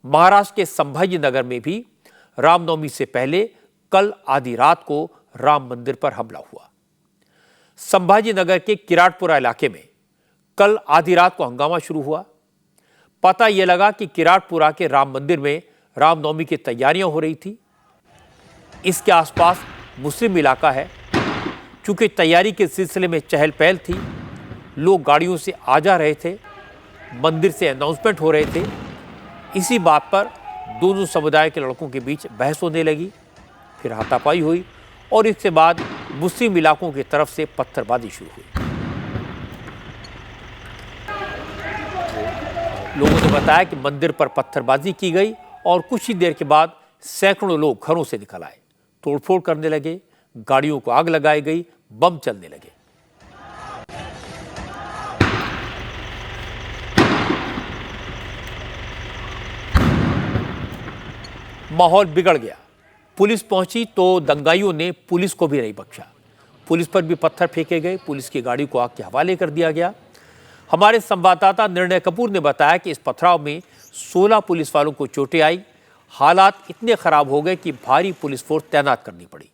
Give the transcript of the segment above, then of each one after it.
महाराष्ट्र के संभाजी नगर में भी रामनवमी से पहले कल आधी रात को राम मंदिर पर हमला हुआ। संभाजी नगर के किराटपुरा इलाके में कल आधी रात को हंगामा शुरू हुआ। पता यह लगा कि किराटपुरा के राम मंदिर में रामनवमी की तैयारियां हो रही थी। इसके आसपास मुस्लिम इलाका है। चूंकि तैयारी के सिलसिले में चहल पहल थी, लोग गाड़ियों से आ जा रहे थे, मंदिर से अनाउंसमेंट हो रहे थे। इसी बात पर दोनों समुदाय के लड़कों के बीच बहस होने लगी, फिर हाथापाई हुई और इसके बाद मुस्लिम इलाकों की तरफ से पत्थरबाजी शुरू हुई। लोगों ने बताया कि मंदिर पर पत्थरबाजी की गई और कुछ ही देर के बाद सैकड़ों लोग घरों से निकल आए, तोड़फोड़ करने लगे, गाड़ियों को आग लगाई गई, बम चलने लगे। माहौल बिगड़ गया। पुलिस पहुंची तो दंगाइयों ने पुलिस को भी नहीं बख्शा। पुलिस पर भी पत्थर फेंके गए, पुलिस की गाड़ी को आग के हवाले कर दिया गया। हमारे संवाददाता निर्णय कपूर ने बताया कि इस पथराव में 16 पुलिस वालों को चोटें आई। हालात इतने खराब हो गए कि भारी पुलिस फोर्स तैनात करनी पड़ी।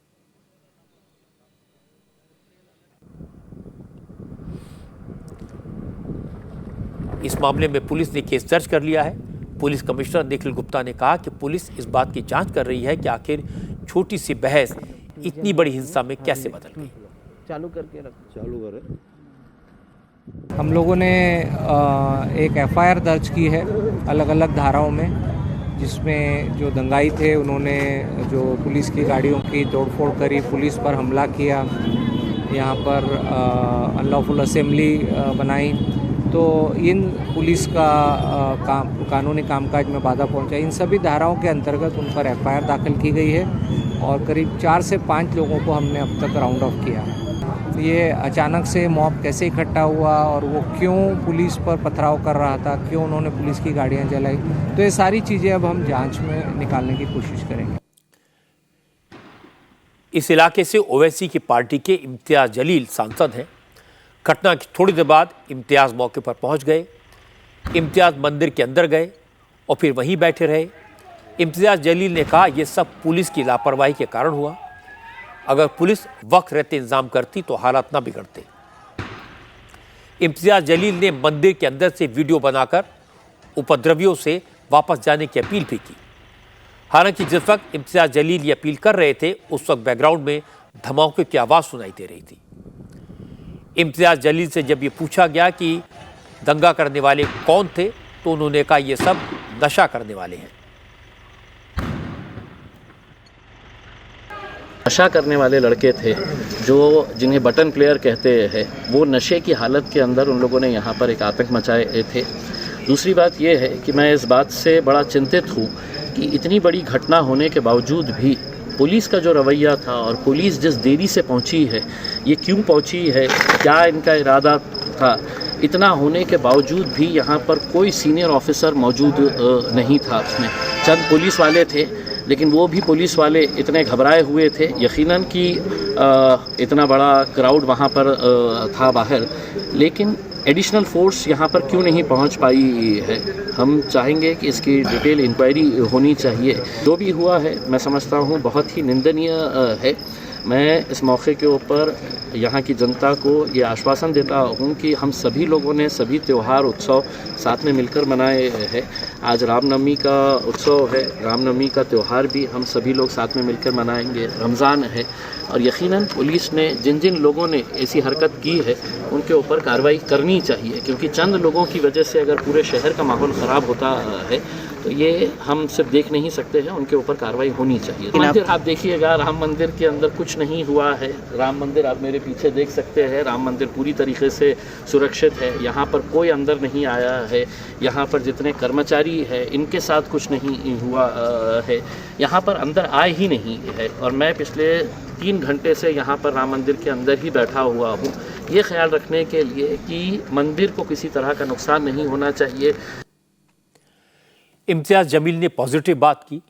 इस मामले में पुलिस ने केस दर्ज कर लिया है। पुलिस कमिश्नर निखिल गुप्ता ने कहा कि पुलिस इस बात की जांच कर रही है कि आखिर छोटी सी बहस इतनी बड़ी हिंसा में कैसे बदल गई। चालू कर। हम लोगों ने एक एफआईआर दर्ज की है अलग अलग धाराओं में, जिसमें जो दंगाई थे उन्होंने जो पुलिस की गाड़ियों की तोड़फोड़ करी, पुलिस पर हमला किया, यहाँ पर अनलॉफुल असेंबली बनाई, तो इन पुलिस का कानूनी कामकाज में बाधा पहुंचा। इन सभी धाराओं के अंतर्गत उन पर एफआईआर दाखिल की गई है और करीब 4 से 5 लोगों को हमने अब तक राउंड ऑफ किया। ये अचानक से मॉब कैसे इकट्ठा हुआ और वो क्यों पुलिस पर पथराव कर रहा था, क्यों उन्होंने पुलिस की गाड़ियां जलाई, तो ये सारी चीज़ें अब हम जांच में निकालने की कोशिश करेंगे। इस इलाके से ओवैसी की पार्टी के इम्तियाज जलील सांसद हैं। घटना की थोड़ी देर बाद इम्तियाज मौके पर पहुंच गए। इम्तियाज मंदिर के अंदर गए और फिर वहीं बैठे रहे। इम्तियाज जलील ने कहा यह सब पुलिस की लापरवाही के कारण हुआ। अगर पुलिस वक्त रहते इंतजाम करती तो हालात ना बिगड़ते। इम्तियाज जलील ने मंदिर के अंदर से वीडियो बनाकर उपद्रवियों से वापस जाने की अपील भी की। हालांकि जिस वक्त इम्तियाज जलील ये अपील कर रहे थे उस वक्त बैकग्राउंड में धमाके की आवाज़ सुनाई दे रही थी। इम्तियाज जलील से जब ये पूछा गया कि दंगा करने वाले कौन थे तो उन्होंने कहा ये सब नशा करने वाले हैं। नशा करने वाले लड़के थे जो जिन्हें बटन प्लेयर कहते हैं, वो नशे की हालत के अंदर उन लोगों ने यहाँ पर एक आतंक मचाए थे। दूसरी बात यह है कि मैं इस बात से बड़ा चिंतित हूँ कि इतनी बड़ी घटना होने के बावजूद भी पुलिस का जो रवैया था और पुलिस जिस देरी से पहुंची है, ये क्यों पहुंची है, क्या इनका इरादा था, इतना होने के बावजूद भी यहाँ पर कोई सीनियर ऑफिसर मौजूद नहीं था। उसमें चंद पुलिस वाले थे, लेकिन वो भी पुलिस वाले इतने घबराए हुए थे यकीनन कि इतना बड़ा क्राउड वहाँ पर था बाहर, लेकिन एडिशनल फोर्स यहाँ पर क्यों नहीं पहुँच पाई है। हम चाहेंगे कि इसकी डिटेल इंक्वायरी होनी चाहिए। जो भी हुआ है मैं समझता हूँ बहुत ही निंदनीय है। मैं इस मौके के ऊपर यहाँ की जनता को ये आश्वासन देता हूँ कि हम सभी लोगों ने सभी त्यौहार उत्सव साथ में मिलकर मनाए हैं। आज रामनवमी का उत्सव है, रामनवमी का त्यौहार भी हम सभी लोग साथ में मिलकर मनाएंगे। रमज़ान है और यकीनन पुलिस ने जिन जिन लोगों ने ऐसी हरकत की है उनके ऊपर कार्रवाई करनी चाहिए, क्योंकि चंद लोगों की वजह से अगर पूरे शहर का माहौल ख़राब होता है तो ये हम सिर्फ देख नहीं सकते हैं, उनके ऊपर कार्रवाई होनी चाहिए। मंदिर आप देखिएगा, राम मंदिर के अंदर कुछ नहीं हुआ है। राम मंदिर आप मेरे पीछे देख सकते हैं, राम मंदिर पूरी तरीके से सुरक्षित है। यहाँ पर कोई अंदर नहीं आया है। यहाँ पर जितने कर्मचारी हैं इनके साथ कुछ नहीं हुआ है। यहाँ पर अंदर आए ही नहीं है और मैं पिछले 3 घंटे से यहाँ पर राम मंदिर के अंदर ही बैठा हुआ हूँ, ये ख्याल रखने के लिए कि मंदिर को किसी तरह का नुकसान नहीं होना चाहिए। इम्तियाज जमील ने पॉजिटिव बात की,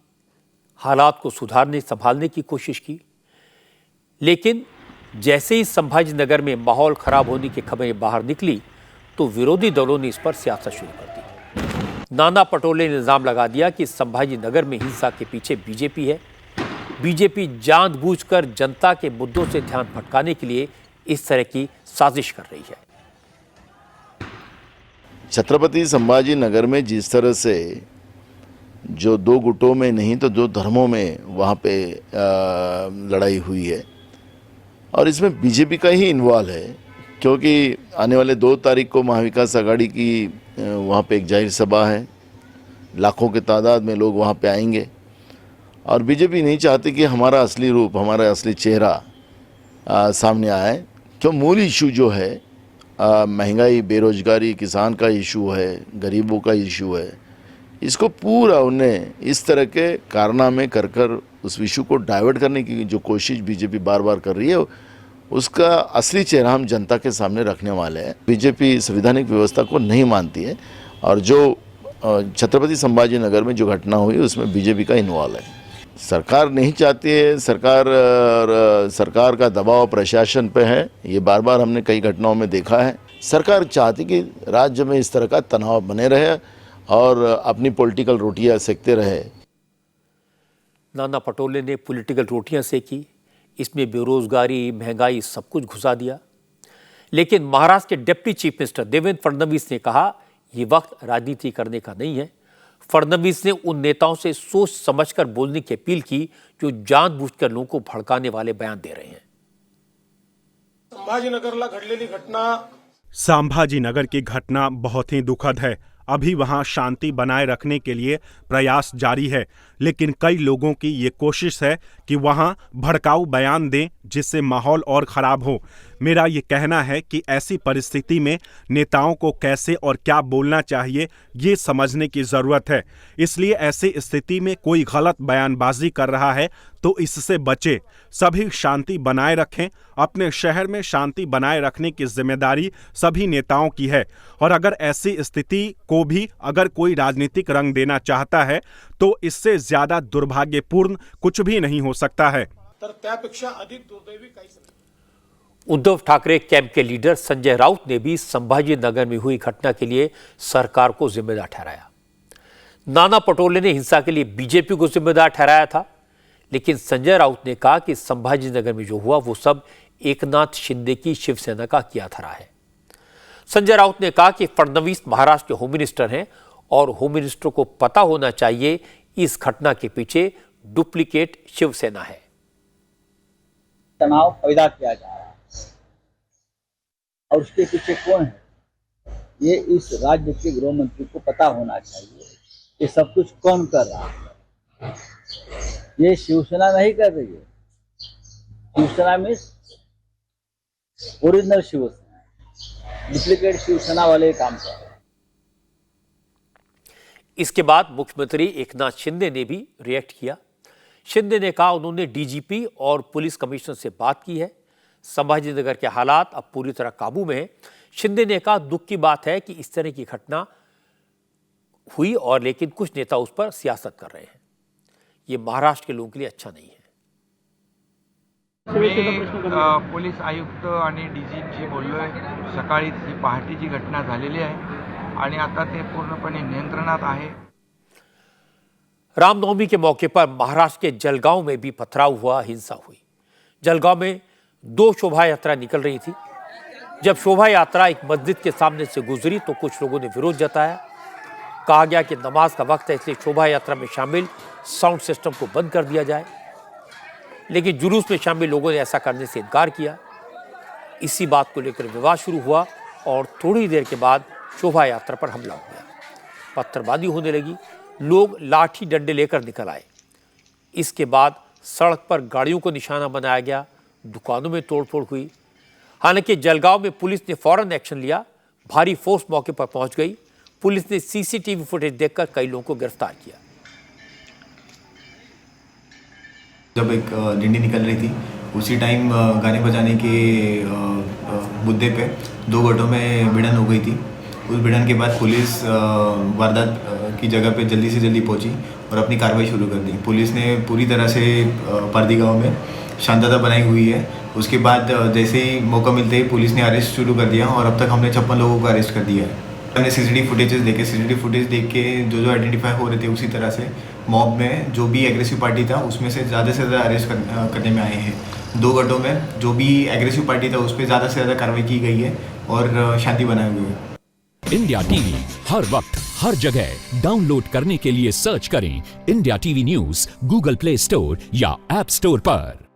हालात को सुधारने संभालने की कोशिश की, लेकिन जैसे ही संभाजी नगर में माहौल खराब होने की खबरें बाहर निकली तो विरोधी दलों ने इस पर सियासत शुरू कर दी। नाना पटोले ने इल्जाम लगा दिया कि संभाजी नगर में हिंसा के पीछे बीजेपी है। बीजेपी जानबूझकर जनता के मुद्दों से ध्यान भटकाने के लिए इस तरह की साजिश कर रही है। छत्रपति संभाजी नगर में जिस तरह से जो दो गुटों में नहीं तो दो धर्मों में वहाँ पे लड़ाई हुई है और इसमें बीजेपी का ही इन्वॉल्व है, क्योंकि आने वाले 2 तारीख को महाविकास आघाड़ी की वहाँ पे एक जाहिर सभा है, लाखों के तादाद में लोग वहाँ पे आएंगे और बीजेपी नहीं चाहती कि हमारा असली रूप, हमारा असली चेहरा सामने आए। क्यों मूल इशू जो है महंगाई, बेरोजगारी, किसान का इशू है, गरीबों का इशू है, इसको पूरा उन्हें इस तरह के कारनामे कर कर उस इशू को डाइवर्ट करने की जो कोशिश बीजेपी बार बार कर रही है, उसका असली चेहरा हम जनता के सामने रखने वाले हैं। बीजेपी संवैधानिक व्यवस्था को नहीं मानती है और जो छत्रपति संभाजी नगर में जो घटना हुई उसमें बीजेपी का इन्वॉल्व है। सरकार नहीं चाहती है, सरकार का दबाव प्रशासन पे है, ये बार बार हमने कई घटनाओं में देखा है। सरकार चाहती कि राज्य में इस तरह का तनाव बने रहे और अपनी पॉलिटिकल रोटियां सेकते रहे। नाना पटोले ने पॉलिटिकल रोटियां सेकी, इसमें बेरोजगारी, महंगाई सब कुछ घुसा दिया। लेकिन महाराष्ट्र के deputy chief minister Devendra Fadnavis ने कहा यह वक्त राजनीति करने का नहीं है। फडणवीस ने उन नेताओं से सोच समझकर बोलने की अपील की जो जानबूझकर लोगों को भड़काने वाले बयान दे रहे हैं। संभाजीनगरला घडलेली घटना, संभाजीनगर की घटना बहुत ही दुखद है। अभी वहां शांति बनाए रखने के लिए प्रयास जारी है, लेकिन कई लोगों की ये कोशिश है कि वहां भड़काऊ बयान दें जिससे माहौल और खराब हो। मेरा ये कहना है कि ऐसी परिस्थिति में नेताओं को कैसे और क्या बोलना चाहिए ये समझने की ज़रूरत है। इसलिए ऐसी स्थिति में कोई गलत बयानबाजी कर रहा है तो इससे बचे। सभी शांति बनाए रखें। अपने शहर में शांति बनाए रखने की जिम्मेदारी सभी नेताओं की है और अगर ऐसी स्थिति को भी अगर कोई राजनीतिक रंग देना चाहता है तो इससे ज्यादा दुर्भाग्यपूर्ण कुछ भी नहीं हो सकता है। तर त्यापेक्षा अधिक दुर्दैवी काहीच नाही। उद्धव ठाकरे कैंप के लीडर संजय राउत ने भी संभाजी नगर में हुई घटना के लिए सरकार को जिम्मेदार ठहराया। नाना पटोले ने हिंसा के लिए बीजेपी को जिम्मेदार ठहराया था, लेकिन संजय राउत ने कहा कि संभाजी नगर में जो हुआ वो सब एकनाथ शिंदे की शिवसेना का किया धरा है। संजय राउत ने कहा कि फडणवीस महाराष्ट्र के होम मिनिस्टर हैं और होम मिनिस्टर को पता होना चाहिए इस घटना के पीछे डुप्लीकेट शिवसेना है। तनाव पैदा किया जा रहा है और उसके पीछे कौन है ये इस राज्य के गृह मंत्री को पता होना चाहिए। ये सब कुछ कौन कर रहा है? ये शिवसेना नहीं कर रही है। शिवसेना में ओरिजिनल शिवसेना, डुप्लीकेट शिवसेना वाले काम कर रहे हैं। इसके बाद मुख्यमंत्री एकनाथ शिंदे ने भी रिएक्ट किया। शिंदे ने कहा उन्होंने डीजीपी और पुलिस कमिश्नर से बात की है। संभाजीनगर के हालात अब पूरी तरह काबू में हैं। शिंदे ने कहा दुख की बात है कि इस तरह की घटना हुई और लेकिन कुछ नेता उस पर सियासत कर रहे हैं। ये महाराष्ट्र के लोगों के लिए अच्छा नहीं है। मी पोलीस आयुक्त आणि डीजीपी बोललोय। सकाळीच ही पहाटेची घटना झालेली आहे आणि आता ते पूर्णपणे नियंत्रणात आहे। रामनवमी के मौके पर महाराष्ट्र के जलगांव में भी पथराव हुआ, हिंसा हुई। जलगांव में 2 शोभा यात्रा निकल रही थी। जब शोभा यात्रा एक मस्जिद के सामने से गुजरी तो कुछ लोगों ने विरोध जताया। कहा गया कि नमाज का वक्त है, इसलिए शोभा यात्रा में शामिल साउंड सिस्टम को बंद कर दिया जाए, लेकिन जुलूस में शामिल लोगों ने ऐसा करने से इनकार किया। इसी बात को लेकर विवाद शुरू हुआ और थोड़ी देर के बाद शोभा यात्रा पर हमला हो गया। पत्थरबाजी होने लगी, लोग लाठी डंडे लेकर निकल आए। इसके बाद सड़क पर गाड़ियों को निशाना बनाया गया, दुकानों में तोड़फोड़ हुई। हालांकि जलगांव में पुलिस ने फौरन एक्शन लिया, भारी फोर्स मौके पर पहुंच गई। पुलिस ने सीसीटीवी फुटेज देखकर कई लोगों को गिरफ्तार किया। जब एक डिंडी निकल रही थी उसी टाइम गाने बजाने के मुद्दे पे 2 गटों में भिड़न हो गई थी। उस भिड़न के बाद पुलिस वारदात की जगह पे जल्दी से जल्दी पहुंची और अपनी कार्रवाई शुरू कर दी। पुलिस ने पूरी तरह से पारदी गांव में शांतता बनाई हुई है। उसके बाद जैसे ही मौका मिलते ही पुलिस ने अरेस्ट शुरू कर दिया और अब तक हमने 56 लोगों को अरेस्ट कर दिया है। हमने सीसीटीवी फुटेज देख के जो आइडेंटिफाई हो रहे थे उसी तरह से मॉब में जो भी एग्रेसिव पार्टी था उसमें से ज़्यादा अरेस्ट करने में आए हैं। 2 गठों में जो भी एग्रेसिव पार्टी था उस पर ज़्यादा से ज़्यादा कार्रवाई की गई है और शांति बनाए हुए है। इंडिया टीवी हर वक्त हर जगह डाउनलोड करने के लिए सर्च करें India TV news Google play store या ऐप स्टोर पर।